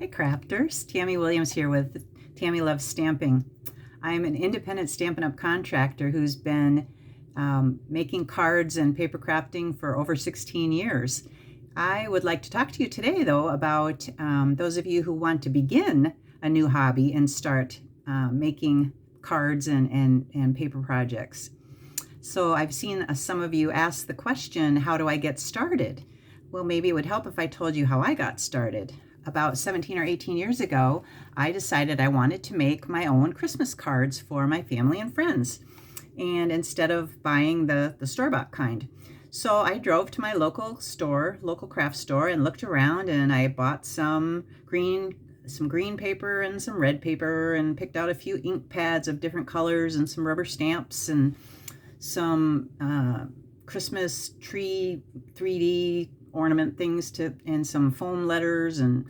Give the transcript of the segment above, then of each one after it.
Hi crafters, Tammy Williams here with Tammy Loves Stamping. I'm an independent Stampin' Up! Contractor who's been making cards and paper crafting for over 16 years. I would like to talk to you today though about those of you who want to begin a new hobby and start making cards and paper projects. So I've seen some of you ask the question, how do I get started? Well, maybe it would help if I told you how I got started. About 17 or 18 years ago, I decided I wanted to make my own Christmas cards for my family and friends, and instead of buying the store-bought kind. So I drove to my local craft store, and looked around, and I bought some green paper and some red paper, and picked out a few ink pads of different colors and some rubber stamps and some Christmas tree 3D ornament things and some foam letters and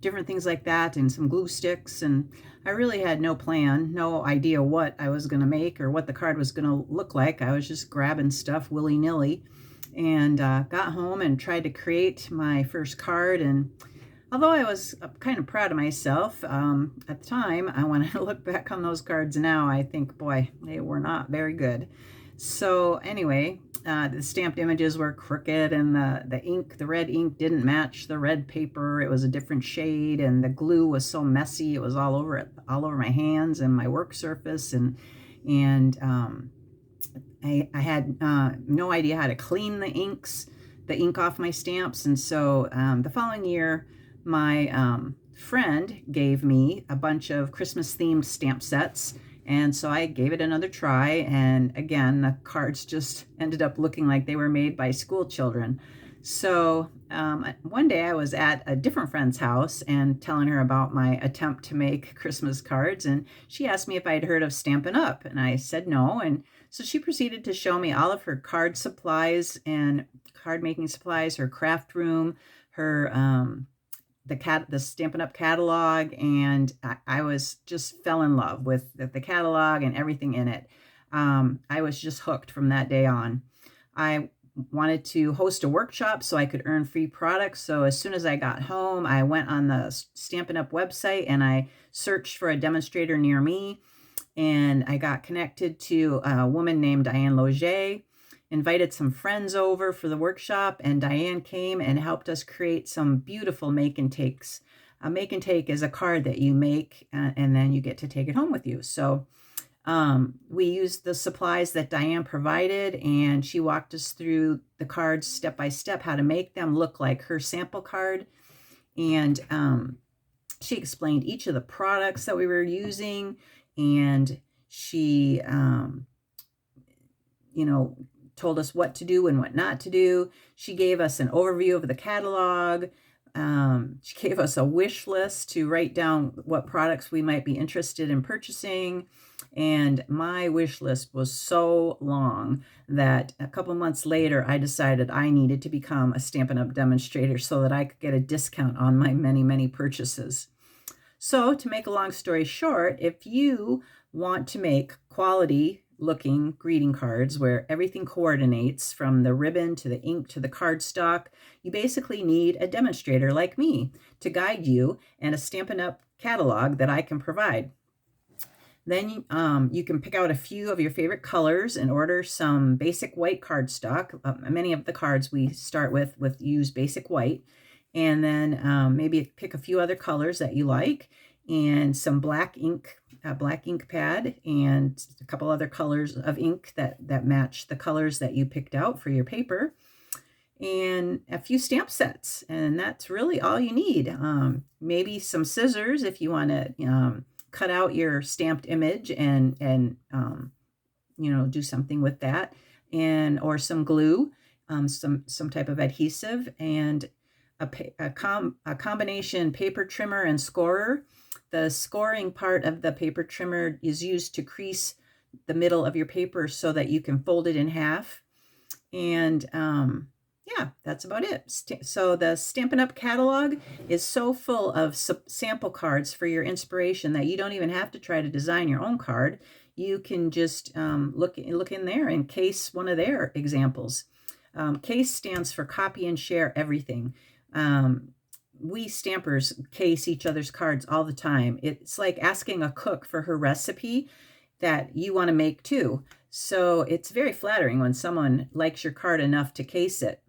different things like that, and some glue sticks. And I really had no plan, no idea what I was going to make or what the card was going to look like. I was just grabbing stuff willy-nilly, and got home and tried to create my first card. And although I was kind of proud of myself at the time, when I look back on those cards now, I think, boy, they were not very good. So anyway, the stamped images were crooked, and the red ink didn't match the red paper. It was a different shade, and the glue was so messy. It was all over my hands and my work surface, and I had no idea how to clean the ink off my stamps. And so the following year, my friend gave me a bunch of Christmas themed stamp sets. And so I gave it another try, and again, the cards just ended up looking like they were made by school children. So one day I was at a different friend's house and telling her about my attempt to make Christmas cards, and she asked me if I'd heard of Stampin' Up!, and I said no. And so she proceeded to show me all of her card supplies and card making supplies, her craft room, her the Stampin' Up! Catalog, and I was just fell in love with the catalog and everything in it. I was just hooked from that day on. I wanted to host a workshop so I could earn free products. So as soon as I got home, I went on the Stampin' Up! Website and I searched for a demonstrator near me, and I got connected to a woman named Diane Loger. Invited some friends over for the workshop, and Diane came and helped us create some beautiful make and takes. A make and take is a card that you make and then you get to take it home with you. So we used the supplies that Diane provided, and she walked us through the cards step by step, how to make them look like her sample card. And she explained each of the products that we were using, and she, told us what to do and what not to do. She gave us an overview of the catalog. She gave us a wish list to write down what products we might be interested in purchasing. And my wish list was so long that a couple months later, I decided I needed to become a Stampin' Up! Demonstrator so that I could get a discount on my many, many purchases. So to make a long story short, if you want to make quality looking greeting cards where everything coordinates from the ribbon to the ink to the cardstock, you basically need a demonstrator like me to guide you, and a Stampin' Up! Catalog that I can provide. Then you can pick out a few of your favorite colors and order some basic white cardstock. Many of the cards we start with use basic white, and then maybe pick a few other colors that you like, and some black ink pad, and a couple other colors of ink that match the colors that you picked out for your paper, and a few stamp sets. And that's really all you need. Maybe some scissors if you want to cut out your stamped image and do something with that, or some glue, some type of adhesive, and a combination paper trimmer and scorer. The scoring part of the paper trimmer is used to crease the middle of your paper so that you can fold it in half. And yeah, that's about it. So the Stampin' Up! Catalog is so full of sample cards for your inspiration that you don't even have to try to design your own card. You can just look in there and case one of their examples. CASE stands for Copy and Share Everything. we stampers case each other's cards all the time. It's like asking a cook for her recipe that you want to make too. So it's very flattering when someone likes your card enough to case it.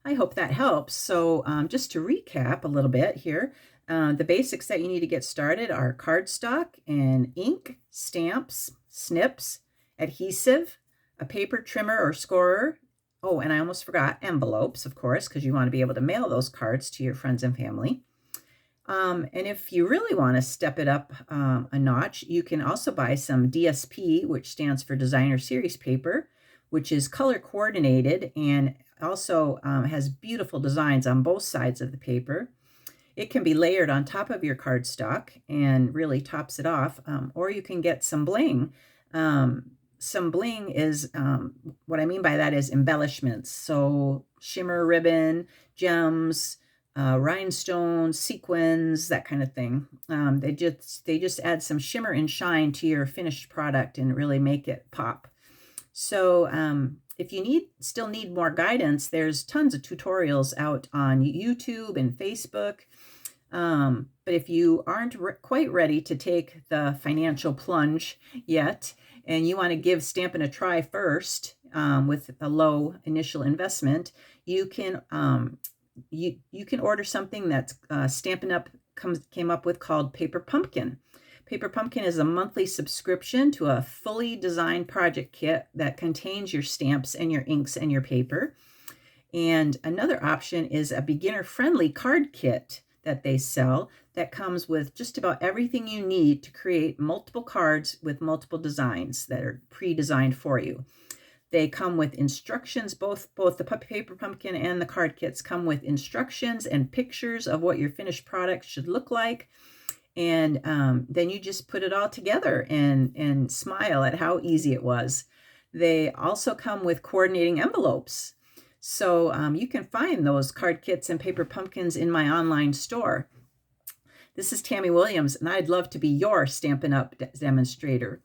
I hope that helps. So just to recap a little bit here, the basics that you need to get started are cardstock and ink, stamps, snips, adhesive, a paper trimmer or scorer. Oh, and I almost forgot envelopes, of course, because you want to be able to mail those cards to your friends and family. And if you really want to step it up a notch, you can also buy some DSP, which stands for Designer Series paper, which is color coordinated and also has beautiful designs on both sides of the paper. It can be layered on top of your cardstock and really tops it off, or you can get some bling. Some bling is, what I mean by that is embellishments. So shimmer ribbon, gems, rhinestones, sequins, that kind of thing. They just add some shimmer and shine to your finished product and really make it pop. So if you still need more guidance, there's tons of tutorials out on YouTube and Facebook. But if you aren't quite ready to take the financial plunge yet, and you want to give Stampin' a try first with a low initial investment, you can you can order something that Stampin' Up! Came up with called Paper Pumpkin. Paper Pumpkin is a monthly subscription to a fully designed project kit that contains your stamps and your inks and your paper. And another option is a beginner-friendly card kit that they sell that comes with just about everything you need to create multiple cards with multiple designs that are pre-designed for you. They come with instructions, both the Paper Pumpkin and the card kits come with instructions and pictures of what your finished product should look like. And then you just put it all together and smile at how easy it was. They also come with coordinating envelopes. So you can find those card kits and Paper Pumpkins in my online store. This is Tammy Williams, and I'd love to be your Stampin' Up! Demonstrator.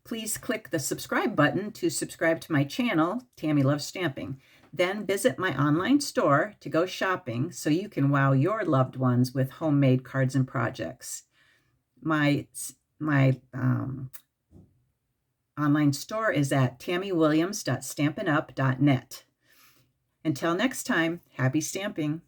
Please click the subscribe button to subscribe to my channel, Tammy Loves Stamping. Then visit my online store to go shopping so you can wow your loved ones with homemade cards and projects. My online store is at tammywilliams.stampinup.net. Until next time, happy stamping.